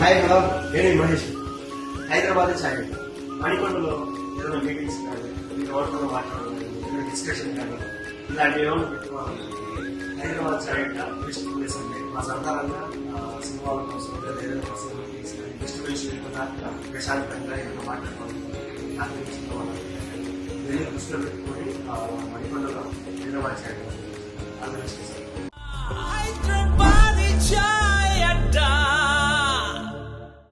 Hi hello నేను మహేష్. హైదరాబాద్ ఛాయ్ మణికొండలో ఏదైనా meetings కానీ ఎవరితో మాట్లాడాలి ఏదైనా డిస్కషన్ కానీ ఇలాంటివి ఏమైనా పెట్టుకోవాలి. హైదరాబాద్ ఛాయ్ బెస్ట్ ప్లేస్ అంటే మా సరదారంగా సినిమాల కోసం ఏదైనా పర్సనల్ మీటింగ్స్ కానీ డిస్టర్బెన్స్ లేకుండా ప్రశాంతంగా ఏదైనా మాట్లాడుకోవాలి. నాకు తెలిసిన వాళ్ళు దృష్టిలో పెట్టుకొని మణికొండలో హైదరాబాద్ ఛాయ్